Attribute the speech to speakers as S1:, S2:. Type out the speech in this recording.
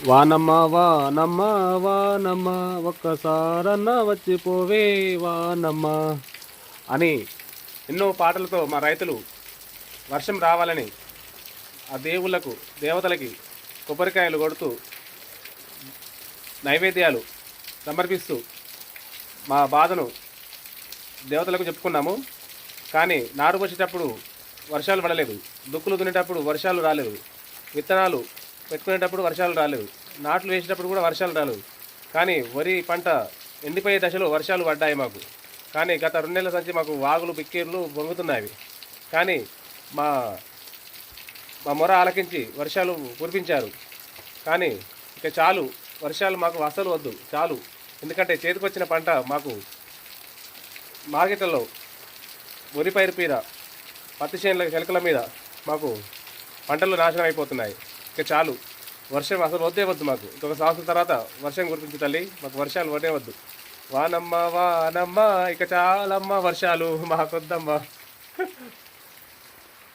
S1: వానమ్మ వానమ్మ వానమ్మ ఒక్కసారన్నా వచ్చిపోవే వానమ్మ అని ఎన్నో పాటలతో మా రైతులు వర్షం రావాలని ఆ దేవుళ్ళకు దేవతలకి కొబ్బరికాయలు కొడుతూ నైవేద్యాలు సమర్పిస్తూ మా బాధను దేవతలకు చెప్పుకున్నాము. కానీ నారు పోసేటప్పుడు వర్షాలు పడలేదు, దుక్కులు దున్నేటప్పుడు వర్షాలు రాలేదు, విత్తనాలు పెట్టుకునేటప్పుడు వర్షాలు రాలేదు, నాట్లు వేసేటప్పుడు కూడా వర్షాలు రాలేదు. కానీ వరి పంట ఎండిపోయే దశలో వర్షాలు పడ్డాయి మాకు. కానీ గత 2 నెలల నుంచి మాకు వాగులు పిక్కేర్లు పొంగుతున్నాయి. కానీ మా మా మొర ఆలకించి వర్షాలు కురిపించారు. కానీ ఇక చాలు, వర్షాలు మాకు అసలు వద్దు, చాలు. ఎందుకంటే చేతికొచ్చిన పంట మాకు మార్కెట్లలో వరి పైరు మీద, పత్తి చేనుల చెలకల మీద మాకు పంటలు నాశనం అయిపోతున్నాయి. ఇక చాలు, వర్షం అసలు వద్దే వద్దు మాకు. ఇంకొక సంవత్సరం తర్వాత వర్షం కురిపించు తల్లి, మాకు వర్షాలు వద్దే వద్దు. వానమ్మ వానమ్మ ఇక చాలమ్మ వర్షాలు మాకొద్దమ్మ.